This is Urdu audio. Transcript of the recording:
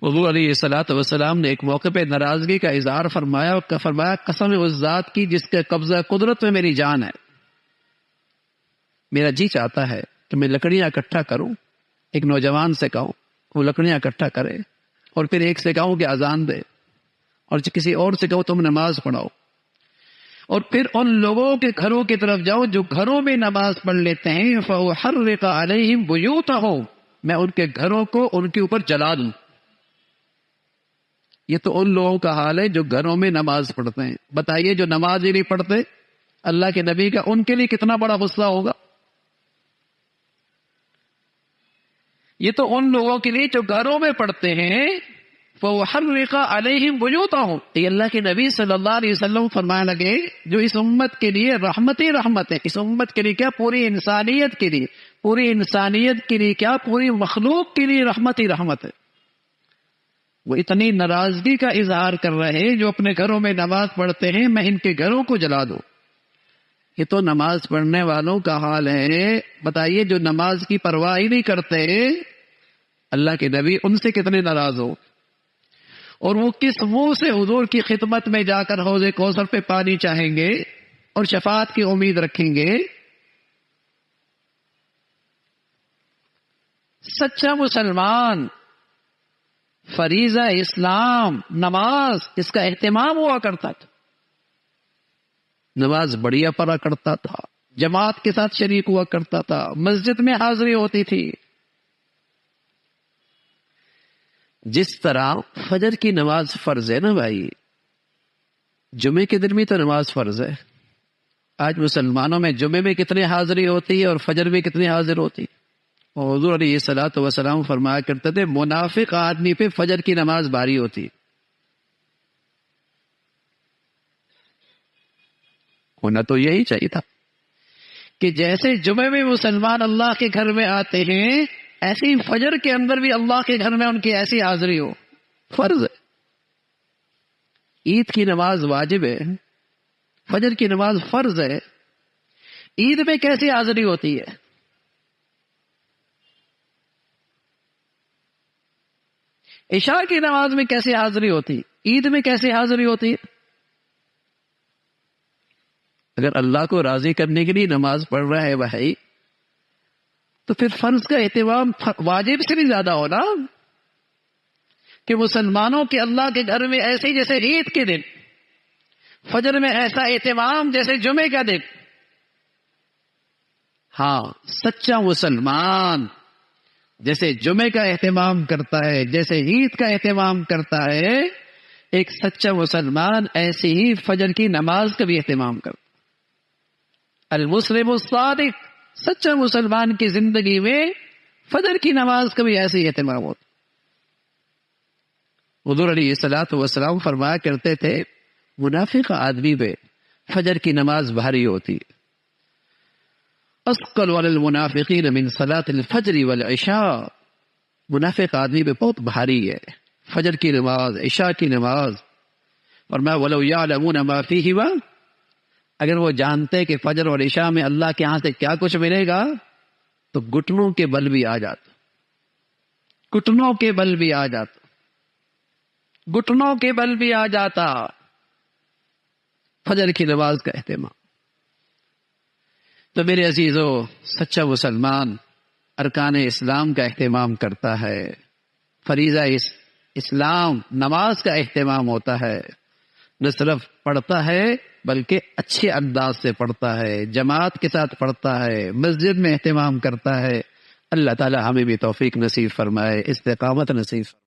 حضور علیہ الصلوۃ والسلام نے ایک موقع پہ ناراضگی کا اظہار فرمایا اور فرمایا قسم اس ذات کی جس کے قبضہ قدرت میں میری جان ہے، میرا جی چاہتا ہے کہ میں لکڑیاں اکٹھا کروں، ایک نوجوان سے کہوں وہ لکڑیاں اکٹھا کرے، اور پھر ایک سے کہوں کہ اذان دے، اور کسی اور سے کہو تم نماز پڑھاؤ، اور پھر ان لوگوں کے گھروں کی طرف جاؤ جو گھروں میں نماز پڑھ لیتے ہیں، فَأُحَرِّقَ عَلَيْهِمْ بُيُوتَهُمْ، میں ان کے گھروں کو ان کے اوپر جلا دوں۔ یہ تو ان لوگوں کا حال ہے جو گھروں میں نماز پڑھتے ہیں۔ بتائیے جو نماز ہی نہیں پڑھتے اللہ کے نبی کا ان کے لیے کتنا بڑا غصہ ہوگا۔ یہ تو ان لوگوں کے لیے جو گھروں میں پڑھتے ہیں، فَوَحَرِّقَ عَلَيْهِمْ بُيُوتَهُمْ، یہ اللہ کے نبی صلی اللہ علیہ وسلم فرمانے لگے جو اس امت کے لیے رحمت ہی رحمت ہے، اس امت کے لیے کیا پوری انسانیت کے لیے، پوری انسانیت کے لیے کیا پوری مخلوق کے لیے رحمت ہی رحمت ہے، وہ اتنی ناراضگی کا اظہار کر رہے ہیں جو اپنے گھروں میں نماز پڑھتے ہیں میں ان کے گھروں کو جلا دوں۔ یہ تو نماز پڑھنے والوں کا حال ہے۔ بتائیے جو نماز کی پرواہ ہی نہیں کرتے اللہ کے نبی ان سے کتنے ناراض ہو، اور وہ کس منہ سے حضور کی خدمت میں جا کر حوض کوثر پہ پانی چاہیں گے اور شفاعت کی امید رکھیں گے۔ سچا مسلمان فریضہ اسلام نماز اس کا اہتمام ہوا کرتا تھا، نماز بڑھیا پڑھا کرتا تھا، جماعت کے ساتھ شریک ہوا کرتا تھا، مسجد میں حاضری ہوتی تھی۔ جس طرح فجر کی نماز فرض ہے نا بھائی، جمعے کے دن بھی تو نماز فرض ہے۔ آج مسلمانوں میں جمعے میں کتنی حاضری ہوتی ہے اور فجر میں کتنی حاضر ہوتی ہے؟ اور حضور علیہ الصلوۃ والسلام فرمایا کرتے تھے منافق آدمی پہ فجر کی نماز بھاری ہوتی ہے۔ ہونا تو یہی چاہیے تھا کہ جیسے جمعے میں مسلمان اللہ کے گھر میں آتے ہیں ایسے ہی فجر کے اندر بھی اللہ کے گھر میں ان کی ایسی حاضری ہو، فرض ہے۔ عید کی نماز واجب ہے، فجر کی نماز فرض ہے، عید میں کیسی حاضری ہوتی ہے؟ عشاء کی نماز میں کیسی حاضری ہوتی، عید میں کیسی حاضری ہوتی؟ اگر اللہ کو راضی کرنے کے لیے نماز پڑھ رہا ہے بھائی تو پھر فرض کا اہتمام واجب سے بھی زیادہ ہونا، کہ مسلمانوں کے اللہ کے گھر میں ایسے جیسے عید کے دن، فجر میں ایسا اہتمام جیسے جمعے کا دن۔ ہاں سچا مسلمان جیسے جمعے کا اہتمام کرتا ہے، جیسے عید کا اہتمام کرتا ہے، ایک سچا مسلمان ایسی ہی فجر کی نماز کا بھی اہتمام کرتا ہے۔ المسلم الصادق، سچا مسلمان کی زندگی میں فجر کی نماز کا بھی ایسے ہی اہتمام ہوتا۔ حضور علیہ الصلوۃ والسلام فرمایا کرتے تھے منافق آدمی پہ فجر کی نماز بھاری ہوتی ہے، اثقل علی المنافقین من صلاۃ الفجر والعشاء، منافق آدمی پہ بہت بھاری ہے فجر کی نماز، عشاء کی نماز۔ اور میں ولو یعلمون ما فیہما، اگر وہ جانتے کہ فجر اور عشاء میں اللہ کے ہاں سے کیا کچھ ملے گا تو گھٹنوں کے بل بھی آ جاتا، گھٹنوں کے بل بھی آ جاتا، گھٹنوں کے بل بھی آ جاتا۔ فجر کی نماز کا اہتمام۔ تو میرے عزیزو، سچا مسلمان ارکان اسلام کا اہتمام کرتا ہے، فریضہ اسلام نماز کا اہتمام ہوتا ہے، نہ صرف پڑھتا ہے بلکہ اچھے انداز سے پڑھتا ہے، جماعت کے ساتھ پڑھتا ہے، مسجد میں اہتمام کرتا ہے۔ اللہ تعالی ہمیں بھی توفیق نصیب فرمائے، استقامت نصیب فرمائے۔